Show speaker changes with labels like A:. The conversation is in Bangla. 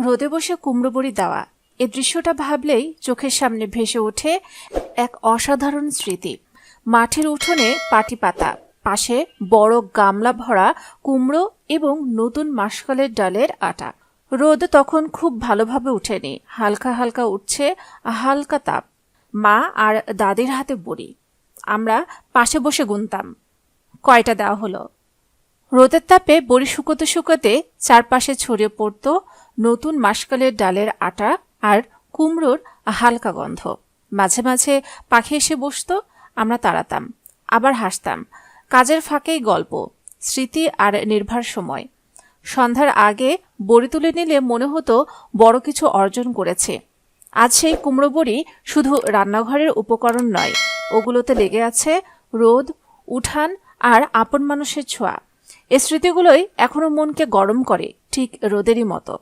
A: রোদে বসে কুমড়ো বড়ি দেওয়া, এ দৃশ্যটা ভাবলেই চোখের সামনে ভেসে ওঠে এক অসাধারণ স্মৃতি। মাঠের উঠোনে পাটি পাতা, পাশে বড় গামলা ভরা কুমড়ো এবং নতুন মাসকলের ডালের আটা। রোদ তখন খুব ভালোভাবে উঠেনি, হালকা হালকা উঠছে, হালকা তাপ। মা আর দাদির হাতে বড়ি, আমরা পাশে বসে গুনতাম কয়টা দেওয়া হলো। রোদের তাপে বড়ি শুকোতে শুকোতে চারপাশে ছড়িয়ে পড়ত নতুন মাসকলের ডালের আটা আর কুমড়োর হালকা গন্ধ। মাঝে মাঝে পাখি এসে বসত, আমরা তাড়াতাম, আবার হাসতাম। কাজের ফাঁকেই গল্প, স্মৃতি আর নির্ভার সময়। সন্ধ্যার আগে বড়ি তুলে নিলে মনে হতো বড় কিছু অর্জন করেছে। আজ সেই কুমড়ো বড়ি শুধু রান্নাঘরের উপকরণ নয়, ওগুলোতে লেগে আছে রোদ, উঠান আর আপন মানুষের ছোঁয়া। এই স্মৃতিগুলোই এখনো মনকে গরম করে, ঠিক রোদেরই মতো।